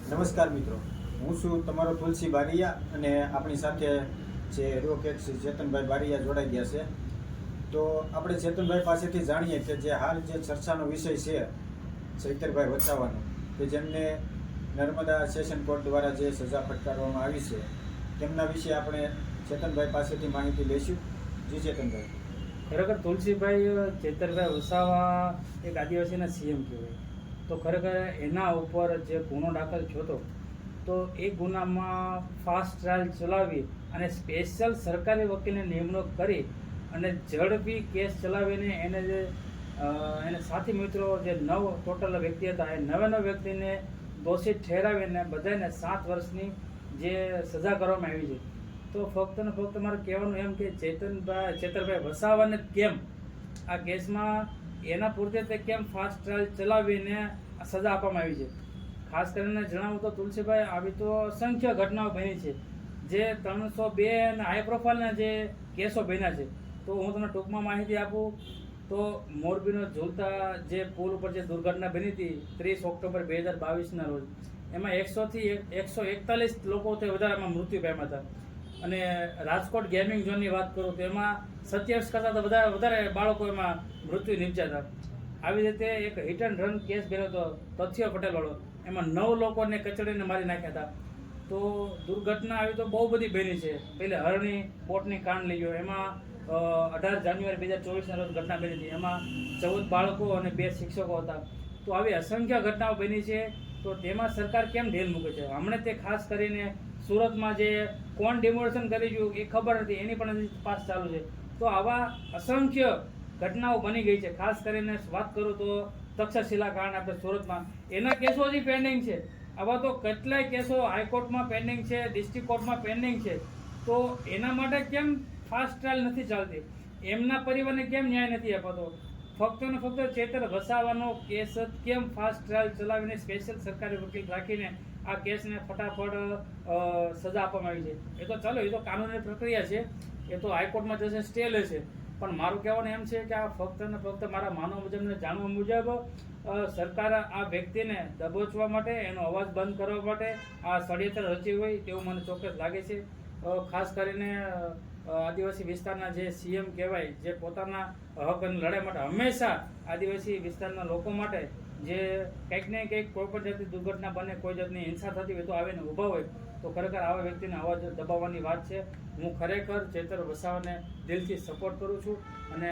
નમસ્કાર મિત્રો, હું છું તમારો તુલસી બારિયા અને આપણી સાથે જે એડવોકેટ શ્રી ચેતનભાઈ બારિયા જોડાઈ ગયા છે. તો આપણે ચેતનભાઈ પાસેથી જાણીએ કે જે હાલ જે ચર્ચાનો વિષય છે ચૈતરભાઈ વસાવાનો, કે જેમને નર્મદા સેશન કોર્ટ દ્વારા જે સજા ફટકારવામાં આવી છે તેમના વિશે આપણે ચેતનભાઈ પાસેથી માહિતી લઈશું. જી ચેતનભાઈ. ખરેખર તુલસીભાઈ ચેતરભાઈ વસાવા એક આદિવાસીના સીએમ કહેવાય. તો ખરેખર એના ઉપર જે ગુનો દાખલ થયો હતો, તો એ ગુનામાં ફાસ્ટ ટ્રાયલ ચલાવી અને સ્પેશિયલ સરકારી વકીલની નિમણૂક કરી અને ઝડપી કેસ ચલાવીને એને જે એને સાથી મિત્રો જે 9 ટોટલ વ્યક્તિ હતા, એ 9 વ્યક્તિને દોષિત ઠેરાવીને બધાને 7 વર્ષની જે સજા કરવામાં આવી છે. તો ફક્ત ને ફક્ત મારે કહેવાનું એમ કે ચેતરભાઈ વસાવાને કેમ આ કેસમાં એના પૂરતે તે કેમ ફાસ્ટ ટ્રાયલ ચલાવીને સજા આપવામાં આવી છે. ખાસ કરીને જણાવું તો તુલસીભાઈ, આવી તો અસંખ્ય ઘટનાઓ બની છે જે 302 અને હાઈ પ્રોફાઇલના જે કેસો બન્યા છે. તો હું તમને ટૂંકમાં માહિતી આપું તો મોરબીનો ઝૂલતા જે પુલ ઉપર જે દુર્ઘટના બની હતી 30 ઓક્ટોબર 2022ના રોજ, એમાં 100 થી 141 લોકોથી વધારેમાં મૃત્યુ પામ્યા હતા. અને રાજકોટ ગેમિંગ ઝોનની વાત કરું તો એમાં 27 કરતાં તો વધારે બાળકો એમાં મૃત્યુ નિપજ્યા હતા. આવી રીતે એક હિટ એન્ડ રન કેસ બન્યો હતો તથ્ય પટેલવાળો, એમાં 9 લોકોને કચડીને મારી નાખ્યા હતા. તો દુર્ઘટના આવી તો બહુ બધી બની છે. પહેલે હરણી બોટની કાંડ લઈ ગયો, એમાં 18 જાન્યુઆરી 2024ના રોજ ઘટના બની હતી, એમાં 14 બાળકો અને 2 શિક્ષકો હતા. તો આવી અસંખ્ય ઘટનાઓ બની છે. તો તેમાં સરકાર કેમ ઢીલ મૂકે છે? હમણાં તે ખાસ કરીને સુરતમાં જે કોણ ડિમોલેશન કરી ગયું એ ખબર નથી, એની પણ તપાસ ચાલુ છે. તો આવા અસંખ્ય ઘટનાઓ બની ગઈ છે. ખાસ કરીને વાત કરું તો તક્ષશિલા કાંડ આપણે સુરતમાં, એના કેસો હજી પેન્ડિંગ છે. આવા તો કેટલાય કેસો હાઈકોર્ટમાં પેન્ડિંગ છે, ડિસ્ટ્રિક્ટ કોર્ટમાં પેન્ડિંગ છે. તો એના માટે કેમ ફાસ્ટ ટ્રાયલ નથી ચાલતી? એમના પરિવારને કેમ ન્યાય નથી અપાતો? ફક્ત ને ફક્ત ચેતર વસાવાનો કેસ જ કેમ ફાસ્ટ ટ્રાયલ ચલાવીને સ્પેશિયલ સરકારી વકીલ રાખીને આ કેસને ફટાફટ સજા આપવામાં આવી છે? એ તો ચાલો, એ તો કાનૂની પ્રક્રિયા છે, એ તો હાઈકોર્ટમાં જશે, સ્ટે લેશે. પણ મારું કહેવાનું એમ છે કે આ ફક્ત ને ફક્ત મારા માનવ મુજબને જાણવા મુજબ સરકાર આ વ્યક્તિને દબોચવા માટે, એનો અવાજ બંધ કરવા માટે આ ષડયંત્ર રચ્યું હોય તેવું મને ચોક્કસ લાગે છે. ખાસ કરીને આદિવાસી વિસ્તારના જે સીએમ કહેવાય, જે પોતાના હકની લડાઈ માટે હંમેશા આદિવાસી વિસ્તારના લોકો માટે જે કંઈક ને કંઈક કોઈ પણ જાતની દુર્ઘટના બને, કોઈ જાતની હિંસા થતી હોય તો આવીને ઊભા હોય, તો ખરેખર આવા વ્યક્તિને અવાજ દબાવવાની વાત છે. હું ખરેખર ચેતર વસાવાને દિલથી સપોર્ટ કરું છું અને